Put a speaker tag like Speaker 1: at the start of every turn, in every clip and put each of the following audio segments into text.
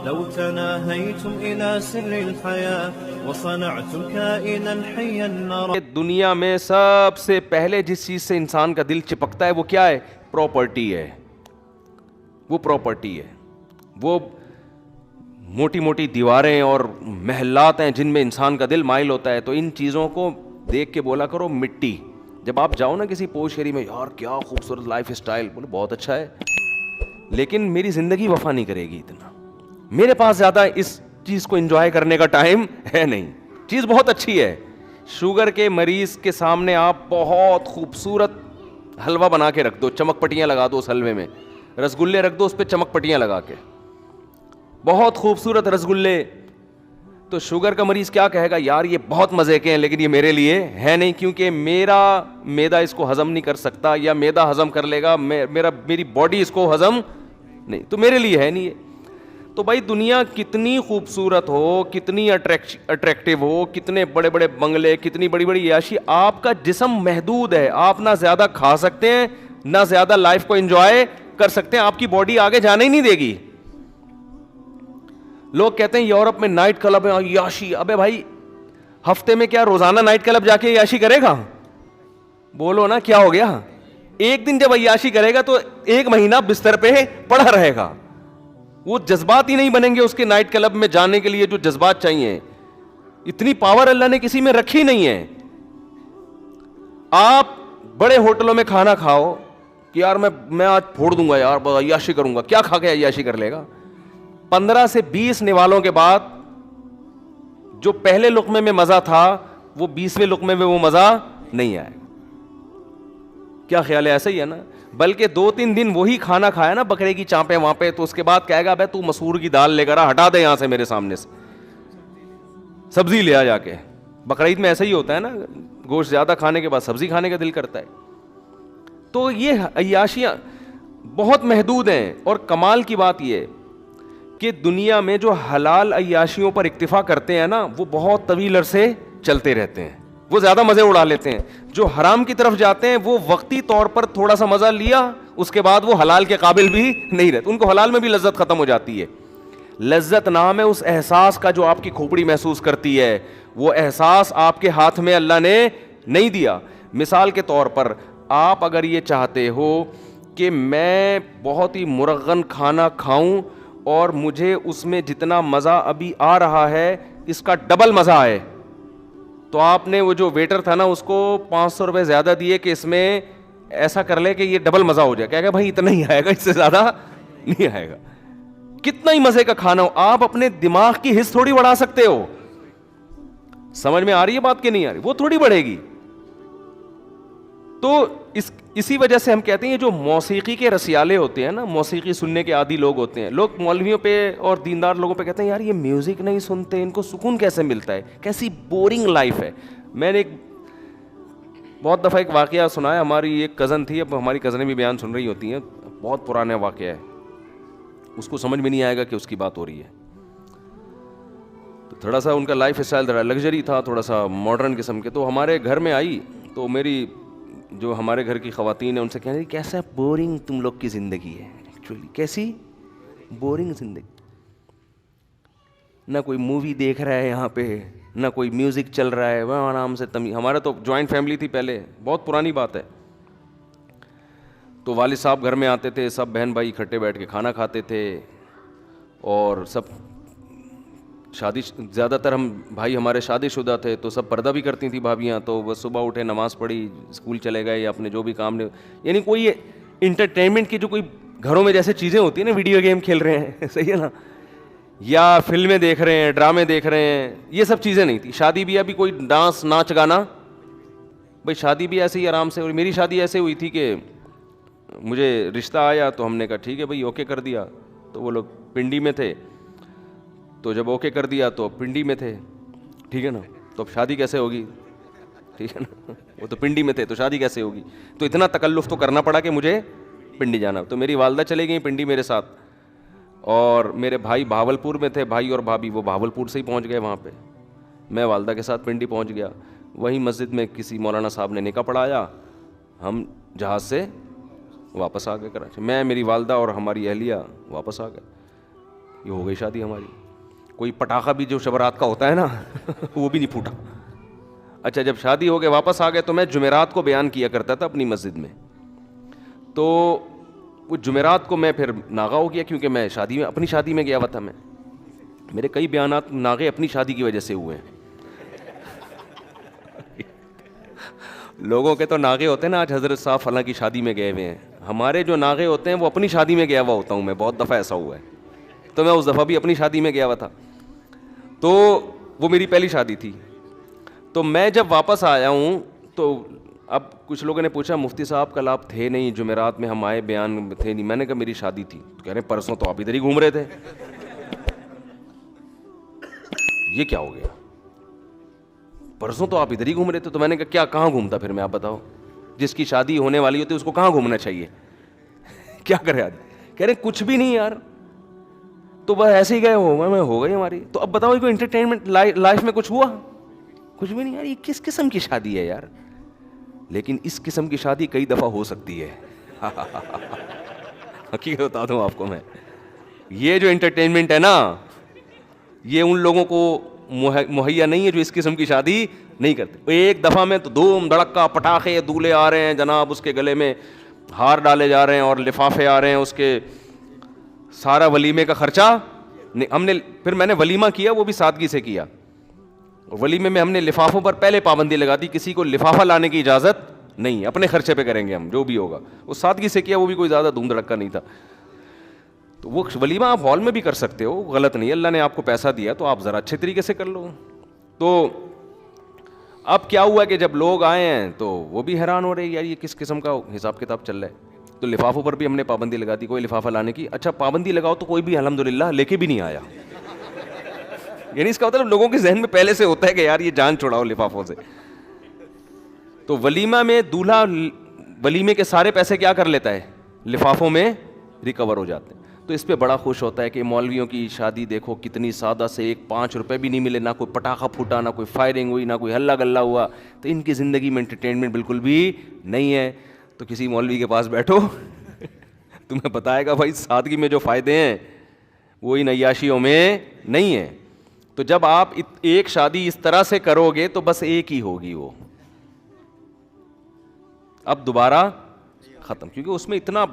Speaker 1: لو تناهيتم إلى سر الحياة وصنعتم كائنا حيا نرى.
Speaker 2: دنیا میں سب سے پہلے جس چیز سے انسان کا دل چپکتا ہے وہ کیا ہے؟ پراپرٹی ہے. وہ پراپرٹی ہے. وہ موٹی موٹی دیواریں اور محلات ہیں جن میں انسان کا دل مائل ہوتا ہے. تو ان چیزوں کو دیکھ کے بولا کرو مٹی. جب آپ جاؤ نا کسی پوش ایریا میں, یار کیا خوبصورت لائف اسٹائل, بولے بہت اچھا ہے, لیکن میری زندگی وفا نہیں کرے گی اتنا, میرے پاس زیادہ اس چیز کو انجوائے کرنے کا ٹائم ہے نہیں. چیز بہت اچھی ہے. شوگر کے مریض کے سامنے آپ بہت خوبصورت حلوہ بنا کے رکھ دو, چمک پٹیاں لگا دو اس حلوے میں, رسگلے رکھ دو اس پہ چمک پٹیاں لگا کے, بہت خوبصورت رسگلے, تو شوگر کا مریض کیا کہے گا؟ یار یہ بہت مزے کے ہیں لیکن یہ میرے لیے ہے نہیں, کیونکہ میرا معدہ اس کو ہضم نہیں کر سکتا, یا معدہ ہضم کر لے گا, میری باڈی اس کو ہضم نہیں, تو میرے لیے ہے نہیں. تو بھائی دنیا کتنی خوبصورت ہو, کتنی اٹریکٹیو ہو, کتنے بڑے بڑے بنگلے, کتنی بڑی بڑی عیاشی, آپ کا جسم محدود ہے. آپ نہ زیادہ کھا سکتے ہیں, نہ زیادہ لائف کو انجوائے کر سکتے ہیں. آپ کی باڈی آگے جانے ہی نہیں دے گی. لوگ کہتے ہیں یورپ میں نائٹ کلب ہے, عیاشی. ابے بھائی ہفتے میں کیا روزانہ نائٹ کلب جا کے عیاشی کرے گا؟ بولو نا کیا ہو گیا؟ ایک دن جب عیاشی کرے گا تو ایک مہینہ بستر پہ پڑا رہے گا. وہ جذبات ہی نہیں بنیں گے اس کے نائٹ کلب میں جانے کے لیے جو جذبات چاہیے. اتنی پاور اللہ نے کسی میں رکھی نہیں ہے. آپ بڑے ہوٹلوں میں کھانا کھاؤ کہ یار میں آج پھوڑ دوں گا, یار عیاشی کروں گا. کیا کھا کے عیاشی کر لے گا؟ 15 سے 20 نوالوں کے بعد جو پہلے لقمے میں مزہ تھا وہ 20ویں لقمے میں وہ مزہ نہیں آئے. کیا خیال ہے؟ ایسا ہی ہے نا. بلکہ 2-3 دن وہی کھانا کھایا نا, بکرے کی چانپیں وہاں پہ, تو اس کے بعد کہے گا بھائی تو مسور کی دال لے کر ہٹا دے یہاں سے میرے سامنے سے, سبزی لے آ جا کے. بقرعید میں ایسا ہی ہوتا ہے نا, گوشت زیادہ کھانے کے بعد سبزی کھانے کا دل کرتا ہے. تو یہ عیاشیاں بہت محدود ہیں. اور کمال کی بات یہ کہ دنیا میں جو حلال عیاشیوں پر اکتفا کرتے ہیں نا, وہ بہت طویل عرصے چلتے رہتے ہیں, وہ زیادہ مزے اڑا لیتے ہیں. جو حرام کی طرف جاتے ہیں وہ وقتی طور پر تھوڑا سا مزہ لیا, اس کے بعد وہ حلال کے قابل بھی نہیں رہتے. ان کو حلال میں بھی لذت ختم ہو جاتی ہے. لذت نام ہے اس احساس کا جو آپ کی کھوپڑی محسوس کرتی ہے. وہ احساس آپ کے ہاتھ میں اللہ نے نہیں دیا. مثال کے طور پر آپ اگر یہ چاہتے ہو کہ میں بہت ہی مرغن کھانا کھاؤں اور مجھے اس میں جتنا مزہ ابھی آ رہا ہے اس کا ڈبل مزہ آئے, تو آپ نے وہ جو ویٹر تھا نا اس کو 500 روپے زیادہ دیے کہ اس میں ایسا کر لے کہ یہ ڈبل مزہ ہو جائے. کہے گا بھائی اتنا ہی آئے گا, اس سے زیادہ نہیں آئے گا. کتنا ہی مزے کا کھانا ہو, آپ اپنے دماغ کی حص تھوڑی بڑھا سکتے ہو. سمجھ میں آ رہی ہے بات کہ نہیں آ رہی؟ وہ تھوڑی بڑھے گی. تو اسی وجہ سے ہم کہتے ہیں جو موسیقی کے رسیالے ہوتے ہیں نا, موسیقی سننے کے عادی لوگ ہوتے ہیں, لوگ مولویوں پہ اور دیندار لوگوں پہ کہتے ہیں یار یہ میوزک نہیں سنتے, ان کو سکون کیسے ملتا ہے, کیسی بورنگ لائف ہے. میں نے بہت دفعہ ایک واقعہ سنا ہے. ہماری ایک کزن تھی, اب ہماری کزنیں بھی بیان سن رہی ہوتی ہیں, بہت پرانا واقعہ ہے, اس کو سمجھ میں نہیں آئے گا کہ اس کی بات ہو رہی ہے. تو تھوڑا سا ان کا لائف اسٹائل ذرا لگژری تھا, تھوڑا سا ماڈرن قسم کے. تو ہمارے گھر میں آئی تو میری جو ہمارے گھر کی خواتین ہیں ان سے کہنے لگی کیسا بورنگ تم لوگ کی زندگی ہے. ایکچولی کیسی بورنگ زندگی, نہ کوئی مووی دیکھ رہا ہے یہاں پہ, نہ کوئی میوزک چل رہا ہے, وہ آرام سے ہمارا تو جوائنٹ فیملی تھی پہلے, بہت پرانی بات ہے. تو والد صاحب گھر میں آتے تھے, سب بہن بھائی اکٹھے بیٹھ کے کھانا کھاتے تھے, اور سب شادی, زیادہ تر ہم بھائی ہمارے شادی شدہ تھے, تو سب پردہ بھی کرتی تھیں بھابیاں. تو بس صبح اٹھے, نماز پڑھی, اسکول چلے گئے یا اپنے جو بھی کام, یعنی کوئی انٹرٹینمنٹ کی جو کوئی گھروں میں جیسے چیزیں ہوتی ہیں نا, ویڈیو گیم کھیل رہے ہیں, صحیح ہے نا, یا فلمیں دیکھ رہے ہیں, ڈرامے دیکھ رہے ہیں, یہ سب چیزیں نہیں تھی. شادی بھی ابھی کوئی ڈانس ناچ گانا, بھائی شادی بھی ایسے ہی آرام سے. اور میری شادی ایسے ہوئی تھی کہ مجھے رشتہ آیا تو ہم نے کہا ٹھیک ہے بھائی اوکے کر دیا. تو وہ لوگ پنڈی میں تھے, تو جب اوکے کر دیا تو پنڈی میں تھے, ٹھیک ہے نا, تو اب شادی کیسے ہوگی, ٹھیک ہے نا, وہ تو پنڈی میں تھے تو شادی کیسے ہوگی. تو اتنا تکلف تو کرنا پڑا کہ مجھے پنڈی جانا. تو میری والدہ چلے گئیں پنڈی میرے ساتھ, اور میرے بھائی بھاولپور میں تھے, بھائی اور بھابھی وہ بھاولپور سے ہی پہنچ گئے وہاں پہ. میں والدہ کے ساتھ پنڈی پہنچ گیا. وہیں مسجد میں کسی مولانا صاحب نے نکاح پڑھایا, ہم جہاز سے واپس آ گئے کراچی. میں, میری والدہ اور ہماری اہلیہ واپس آ گئے. یہ ہو گئی شادی ہماری. کوئی پٹاخہ بھی جو شبرات کا ہوتا ہے نا وہ بھی نہیں پھوٹا. اچھا جب شادی ہو کے واپس آ گئے تو میں جمعرات کو بیان کیا کرتا تھا اپنی مسجد میں. تو وہ جمعرات کو میں پھر ناغا ہو گیا کیونکہ میں اپنی شادی میں گیا ہوا تھا. میرے کئی بیانات ناغے اپنی شادی کی وجہ سے ہوئے ہیں. لوگوں کے تو ناغے ہوتے ہیں نا, آج حضرت صاحب فلاں کی شادی میں گئے ہوئے ہیں. ہمارے جو ناغے ہوتے ہیں وہ اپنی شادی میں گیا ہوا ہوتا ہوں میں. بہت دفعہ ایسا ہوا ہے. تو میں اس دفعہ بھی اپنی شادی میں گیا ہوا تھا. تو وہ میری پہلی شادی تھی. تو میں جب واپس آیا ہوں تو اب کچھ لوگوں نے پوچھا مفتی صاحب کل آپ تھے نہیں جمعرات میں, ہم آئے بیان تھے نہیں. میں نے کہا میری شادی تھی. تو کہہ رہے ہیں پرسوں تو آپ ادھر ہی گھوم رہے تھے. یہ کیا ہو گیا, پرسوں تو آپ ادھر ہی گھوم رہے تھے. تو میں نے کہا کیا کہاں گھومتا پھر میں, آپ بتاؤ. جس کی شادی ہونے والی ہوتی ہے اس کو کہاں گھومنا چاہیے, کیا کرے آدمی. کہہ رہے کچھ بھی نہیں یار, تو بس ایسے ہی گئے ہو گئی ہماری. تو اب بتاؤ کوئی انٹرٹینمنٹ لائف میں کچھ ہوا, کچھ بھی نہیں یار. یہ کس قسم کی شادی ہے یار. لیکن اس قسم کی شادی کئی دفعہ ہو سکتی ہے. حقیقت بتا دوں آپ کو میں, یہ جو انٹرٹینمنٹ ہے نا یہ ان لوگوں کو مہیا نہیں ہے جو اس قسم کی شادی نہیں کرتے. ایک دفعہ میں تو دھوم دھڑکا پٹاخے دولے آ رہے ہیں جناب, اس کے گلے میں ہار ڈالے جا رہے ہیں اور لفافے آ رہے ہیں اس کے, سارا ولیمے کا خرچہ ہم نے. پھر میں نے ولیمہ کیا وہ بھی سادگی سے کیا. ولیمے میں ہم نے لفافوں پر پہلے پابندی لگا دی, کسی کو لفافہ لانے کی اجازت نہیں, اپنے خرچے پہ کریں گے ہم جو بھی ہوگا. وہ سادگی سے کیا, وہ بھی کوئی زیادہ دھوم دھڑکا نہیں تھا. تو وہ ولیمہ آپ ہال میں بھی کر سکتے ہو, غلط نہیں. اللہ نے آپ کو پیسہ دیا تو آپ ذرا اچھے طریقے سے کر لو. تو اب کیا ہوا کہ جب لوگ آئے ہیں تو وہ بھی حیران ہو رہے ہیں یار یہ کس قسم کا حساب کتاب چل رہا ہے. تو لفافوں پر بھی ہم نے پابندی لگا دی, کوئی لفافہ لانے کی. اچھا پابندی لگاؤ تو کوئی بھی الحمدللہ لے کے بھی نہیں آیا. یعنی اس کا مطلب لوگوں کے ذہن میں پہلے سے ہوتا ہے کہ یار یہ جان چھڑاؤ لفافوں سے. تو ولیمہ میں دولہا ولیمے کے سارے پیسے کیا کر لیتا ہے, لفافوں میں ریکور ہو جاتے ہیں. تو اس پہ بڑا خوش ہوتا ہے کہ مولویوں کی شادی دیکھو کتنی سادہ سے, 1 5 روپے بھی نہیں ملے, نہ کوئی پٹاخہ پھوٹا, نہ کوئی فائرنگ ہوئی, نہ کوئی ہلہ گلہ ہوا. تو ان کی زندگی میں انٹرٹینمنٹ بالکل بھی نہیں ہے. تو کسی مولوی کے پاس بیٹھو تمہیں بتائے گا بھائی سادگی میں جو فائدے ہیں وہ ان عیاشیوں میں نہیں ہیں. تو جب آپ ایک شادی اس طرح سے کرو گے تو بس ایک ہی ہوگی, وہ اب دوبارہ ختم, کیونکہ اس میں اتنا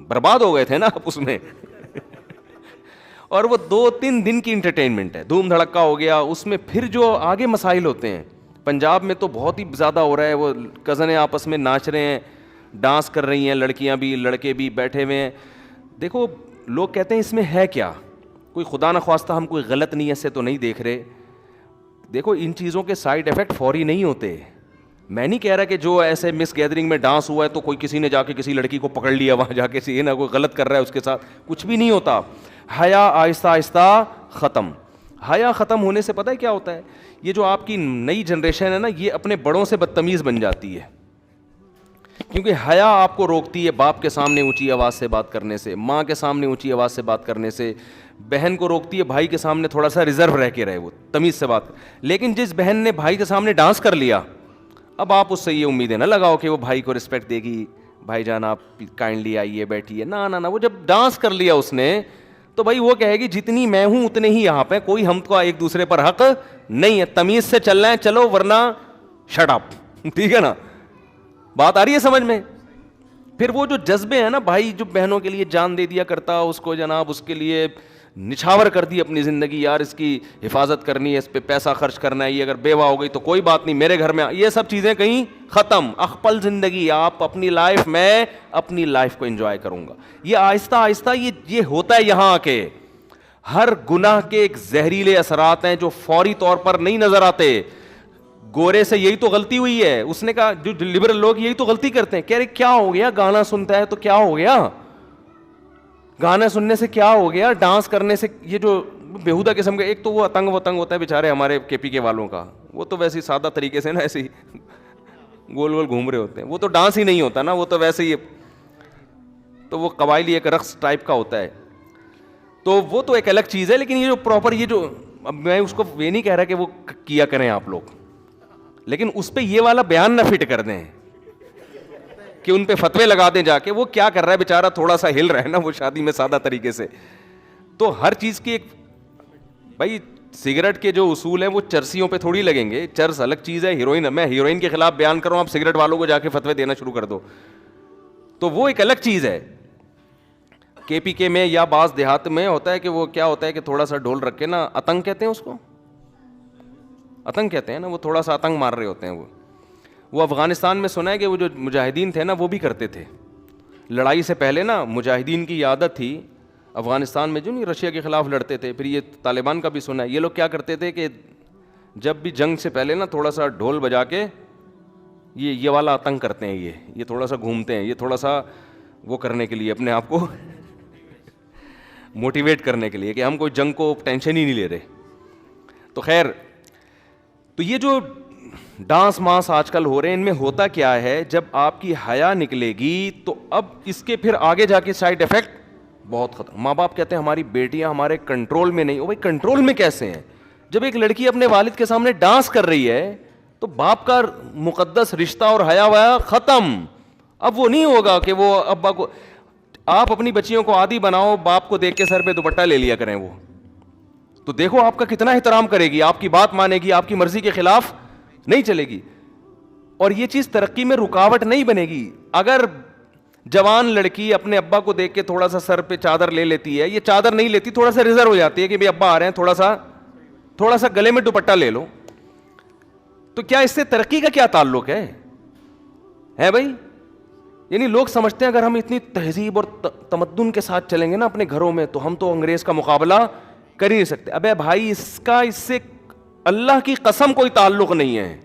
Speaker 2: برباد ہو گئے تھے نا آپ اس میں. اور وہ 2 3 دن کی انٹرٹینمنٹ ہے, دھوم دھڑکا ہو گیا. اس میں پھر جو آگے مسائل ہوتے ہیں, پنجاب میں تو بہت ہی زیادہ ہو رہا ہے. وہ کزنیں آپس میں ناچ رہے ہیں, ڈانس کر رہی ہیں, لڑکیاں بھی لڑکے بھی بیٹھے ہوئے ہیں. دیکھو لوگ کہتے ہیں اس میں ہے کیا, کوئی خدا نخواستہ ہم کوئی غلط نیت سے تو نہیں دیکھ رہے. دیکھو ان چیزوں کے سائیڈ ایفیکٹ فوری نہیں ہوتے. میں نہیں کہہ رہا کہ جو ایسے مس گیدرنگ میں ڈانس ہوا ہے تو کوئی کسی نے جا کے کسی لڑکی کو پکڑ لیا وہاں جا کے نا کوئی غلط کر رہا ہے اس کے ساتھ, کچھ بھی نہیں ہوتا. حیا آہستہ آہستہ ختم. حیا ختم ہونے سے پتہ ہے کیا ہوتا ہے, یہ جو آپ کی نئی جنریشن ہے نا یہ اپنے بڑوں سے بدتمیز بن جاتی ہے. کیونکہ حیا آپ کو روکتی ہے باپ کے سامنے اونچی آواز سے بات کرنے سے, ماں کے سامنے اونچی آواز سے بات کرنے سے. بہن کو روکتی ہے بھائی کے سامنے تھوڑا سا ریزرو رہ کے رہے, وہ تمیز سے بات. لیکن جس بہن نے بھائی کے سامنے ڈانس کر لیا, اب آپ اس سے یہ امیدیں نہ لگاؤ کہ وہ بھائی کو رسپیکٹ دے گی, بھائی جان آپ کائنڈلی آئیے بیٹھیے. نہ وہ جب ڈانس کر لیا اس نے تو بھائی وہ کہے گی جتنی میں ہوں اتنے ہی یہاں پہ, کوئی ہم کو ایک دوسرے پر حق نہیں ہے, تمیز سے چلنا ہے چلو ورنہ شٹ اپ. ٹھیک ہے نا, بات آ رہی ہے سمجھ میں. پھر وہ جو جذبے ہیں نا, بھائی جو بہنوں کے لیے جان دے دیا کرتا, اس کو جناب اس کے لیے نچھاور کر دی اپنی زندگی, یار اس کی حفاظت کرنی ہے, اس پہ پیسہ خرچ کرنا ہے, یہ اگر بیوہ ہو گئی تو کوئی بات نہیں میرے گھر میں, یہ سب چیزیں کہیں ختم. اخپل زندگی, آپ اپنی لائف, میں اپنی لائف کو انجوائے کروں گا. یہ آہستہ آہستہ یہ ہوتا ہے یہاں کے. ہر گناہ کے ایک زہریلے اثرات ہیں جو فوری طور پر نہیں نظر آتے. گورے سے یہی تو غلطی ہوئی ہے. اس نے کہا جو لبرل لوگ یہی تو غلطی کرتے ہیں, کہہ رہے کیا ہو گیا, گانا سنتا ہے تو کیا ہو گیا, گانا سننے سے کیا ہو گیا, ڈانس کرنے سے, یہ جو بےہودہ قسم کا. ایک تو وہ اتنگ وتنگ ہوتا ہے بیچارے ہمارے کے پی کے والوں کا, وہ تو ویسے ہی سادہ طریقے سے نا ایسے ہی گول گول گھوم رہے ہوتے ہیں, وہ تو ڈانس ہی نہیں ہوتا نا, وہ تو ویسے ہی, تو وہ قبائلی ایک رقص ٹائپ کا ہوتا ہے. تو وہ تو ایک الگ چیز ہے. لیکن یہ جو پراپر, یہ جو, اب میں اس کو یہ نہیں کہہ رہا کہ وہ کیا کریں آپ لوگ, لیکن اس پہ یہ والا بیان نہ فٹ کر دیں کہ ان پہ فتوے لگا دیں جا کے. وہ کیا کر رہا ہے بیچارہ, تھوڑا سا ہل رہا ہے نا وہ شادی میں سادہ طریقے سے, تو ہر چیز کی ایک بھائی سگریٹ کے جو اصول ہیں وہ چرسیوں پہ تھوڑی لگیں گے. چرس الگ چیز ہے, ہیروئن, میں ہیروئن کے خلاف بیان کروں, آپ سگریٹ والوں کو جا کے فتوے دینا شروع کر دو تو وہ ایک الگ چیز ہے. کے پی کے میں یا بعض دیہات میں ہوتا ہے کہ وہ کیا ہوتا ہے کہ تھوڑا سا ڈھول رکھ کے نا, اتنگ کہتے ہیں اس کو, اتنگ کہتے ہیں نا, وہ تھوڑا سا اتنگ مار رہے ہوتے ہیں. وہ افغانستان میں سنا ہے کہ وہ جو مجاہدین تھے نا وہ بھی کرتے تھے. لڑائی سے پہلے نا مجاہدین کی عادت تھی افغانستان میں, جو نہیں رشیا کے خلاف لڑتے تھے, پھر یہ طالبان کا بھی سنا ہے, یہ لوگ کیا کرتے تھے کہ جب بھی جنگ سے پہلے نا تھوڑا سا ڈھول بجا کے یہ والا اتنگ کرتے ہیں, یہ تھوڑا سا گھومتے ہیں, یہ تھوڑا سا وہ کرنے کے لیے اپنے آپ کو موٹیویٹ کرنے کے لیے کہ ہم کوئی جنگ کو ٹینشن ہی نہیں لے رہے. تو خیر, تو یہ جو ڈانس مانس آج کل ہو رہے ہیں ان میں ہوتا کیا ہے, جب آپ کی حیا نکلے گی تو اب اس کے پھر آگے جا کے سائڈ افیکٹ بہت خطرہ. ماں باپ کہتے ہیں ہماری بیٹیاں ہمارے کنٹرول میں نہیں. او بھائی کنٹرول میں کیسے ہیں؟ جب ایک لڑکی اپنے والد کے سامنے ڈانس کر رہی ہے تو باپ کا مقدس رشتہ اور حیا ویا ختم. اب وہ نہیں ہوگا کہ وہ ابا کو, آپ اپنی بچیوں کو عادی بناؤ باپ کو دیکھ کے سر پہ دوپٹہ لے لیا کریں, وہ تو دیکھو آپ کا کتنا احترام کرے گی, آپ کی بات مانے گی, آپ کی مرضی کے خلاف نہیں چلے گی. اور یہ چیز ترقی میں رکاوٹ نہیں بنے گی. اگر جوان لڑکی اپنے ابا کو دیکھ کے تھوڑا سا سر پہ چادر لے لیتی ہے, یہ چادر نہیں لیتی, تھوڑا سا ریزرو ہو جاتی ہے کہ بھائی ابا آ رہے ہیں, تھوڑا سا گلے میں دوپٹہ لے لو, تو کیا اس سے ترقی کا کیا تعلق ہے بھائی؟ یعنی لوگ سمجھتے ہیں اگر ہم اتنی تہذیب اور تمدن کے ساتھ چلیں گے نا اپنے گھروں میں تو ہم تو انگریز کا مقابلہ کر ہی نہیں سکتے. ابے بھائی اس سے اللہ کی قسم کوئی تعلق نہیں ہے.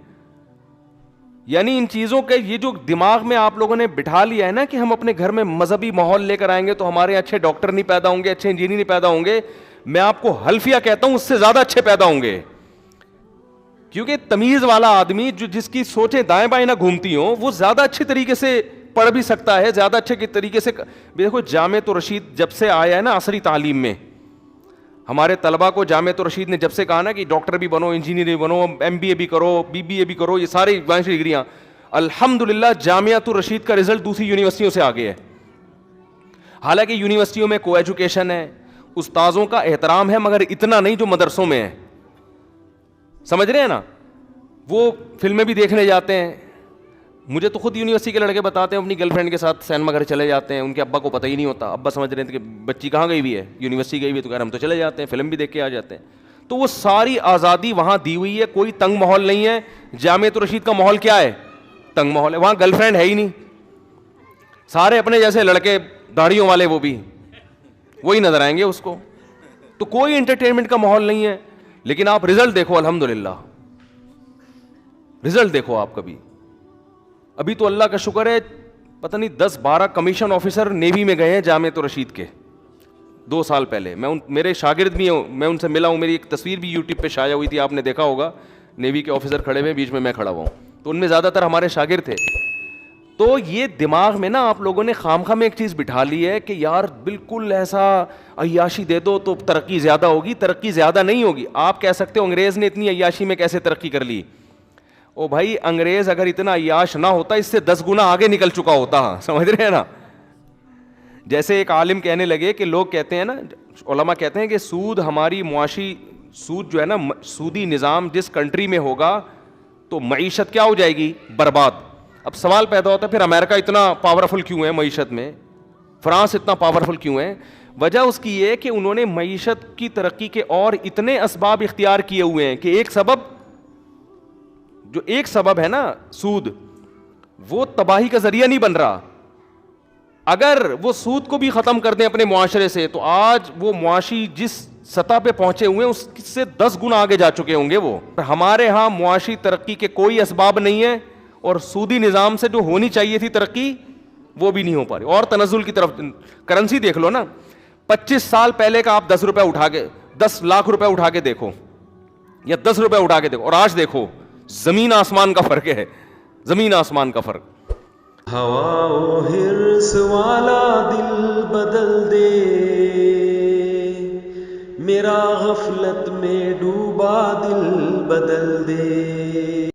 Speaker 2: یعنی ان چیزوں کے یہ جو دماغ میں آپ لوگوں نے بٹھا لیا ہے نا کہ ہم اپنے گھر میں مذہبی ماحول لے کر آئیں گے تو ہمارے اچھے ڈاکٹر نہیں پیدا ہوں گے, اچھے انجینئر نہیں پیدا ہوں گے. میں آپ کو حلفیہ کہتا ہوں اس سے زیادہ اچھے پیدا ہوں گے, کیونکہ تمیز والا آدمی جس کی سوچیں دائیں بائیں نہ گھومتی ہوں وہ زیادہ اچھے طریقے سے پڑھ بھی سکتا ہے, زیادہ اچھے طریقے سے. دیکھو جامعۃ الرشید جب سے آیا ہے نا عصری تعلیم میں, ہمارے طلبہ کو جامعۃ الرشید نے جب سے کہا نا کہ ڈاکٹر بھی بنو, انجینئر بھی بنو, ایم بی اے بھی کرو, بی بی اے بھی کرو, یہ ساری ڈگریاں, الحمدللہ جامعۃ الرشید کا رزلٹ دوسری یونیورسٹیوں سے آگے ہے. حالانکہ یونیورسٹیوں میں کو ایجوکیشن ہے, استاذوں کا احترام ہے, مگر اتنا نہیں جو مدرسوں میں ہے. سمجھ رہے ہیں نا؟ وہ فلمیں بھی دیکھنے جاتے ہیں. مجھے تو خود یونیورسٹی کے لڑکے بتاتے ہیں اپنی گرل فرینڈ کے ساتھ سینما گھر چلے جاتے ہیں, ان کے ابا کو پتہ ہی نہیں ہوتا, ابا سمجھ رہے ہیں کہ بچی کہاں گئی ہوئی ہے, یونیورسٹی گئی ہوئی ہے, تو کہہ رہے ہم تو چلے جاتے ہیں فلم بھی دیکھ کے آ جاتے ہیں. تو وہ ساری آزادی وہاں دی ہوئی ہے, کوئی تنگ ماحول نہیں ہے. جامعۃ الرشید کا ماحول کیا ہے؟ تنگ ماحول ہے. وہاں گرل فرینڈ ہے ہی نہیں, سارے اپنے جیسے لڑکے داڑھیوں والے وہ بھی وہی نظر آئیں گے اس کو. تو کوئی انٹرٹینمنٹ کا ماحول نہیں ہے. لیکن آپ رزلٹ دیکھو, الحمدللہ رزلٹ دیکھو آپ کبھی. ابھی تو اللہ کا شکر ہے پتہ نہیں 10-12 کمیشن آفیسر نیوی میں گئے ہیں جامعۃ الرشید کے 2 سال پہلے. میرے شاگرد بھی ہوں, میں ان سے ملا ہوں, میری ایک تصویر بھی یوٹیوب پہ شائع ہوئی تھی, آپ نے دیکھا ہوگا, نیوی کے آفیسر کھڑے ہوئے, بیچ میں کھڑا ہوا ہوں, تو ان میں زیادہ تر ہمارے شاگرد تھے. تو یہ دماغ میں نا آپ لوگوں نے خامخواہ میں ایک چیز بٹھا لی ہے کہ یار بالکل ایسا عیاشی دے دو تو ترقی زیادہ ہوگی. ترقی زیادہ نہیں ہوگی. آپ کہہ سکتے ہو انگریز نے اتنی عیاشی میں کیسے ترقی کر لی. او بھائی انگریز اگر اتنا عیاش نہ ہوتا اس سے 10 گنا آگے نکل چکا ہوتا. سمجھ رہے ہیں نا؟ جیسے ایک عالم کہنے لگے کہ لوگ کہتے ہیں نا, علماء کہتے ہیں کہ سود ہماری معاشی, سود جو ہے نا سودی نظام جس کنٹری میں ہوگا تو معیشت کیا ہو جائے گی؟ برباد. اب سوال پیدا ہوتا ہے پھر امریکہ اتنا پاورفل کیوں ہے معیشت میں, فرانس اتنا پاورفل کیوں ہے؟ وجہ اس کی یہ کہ انہوں نے معیشت کی ترقی کے اور اتنے اسباب اختیار کیے ہوئے ہیں کہ ایک سبب ہے نا سود, وہ تباہی کا ذریعہ نہیں بن رہا. اگر وہ سود کو بھی ختم کر دیں اپنے معاشرے سے تو آج وہ معاشی جس سطح پہ پہنچے ہوئے ہیں اس سے 10 گنا آگے جا چکے ہوں گے وہ. ہمارے ہاں معاشی ترقی کے کوئی اسباب نہیں ہے اور سودی نظام سے جو ہونی چاہیے تھی ترقی وہ بھی نہیں ہو پا رہی. اور تنزل کی طرف, کرنسی دیکھ لو نا, 25 سال پہلے کا آپ 10 روپے اٹھا کے 10 لاکھ روپے اٹھا کے دیکھو یا 10 روپے اٹھا کے دیکھو, اور آج دیکھو زمین آسمان کا فرق ہے, زمین آسمان کا فرق.
Speaker 1: ہوا و حرص والا دل بدل دے, میرا غفلت میں ڈوبا دل بدل دے.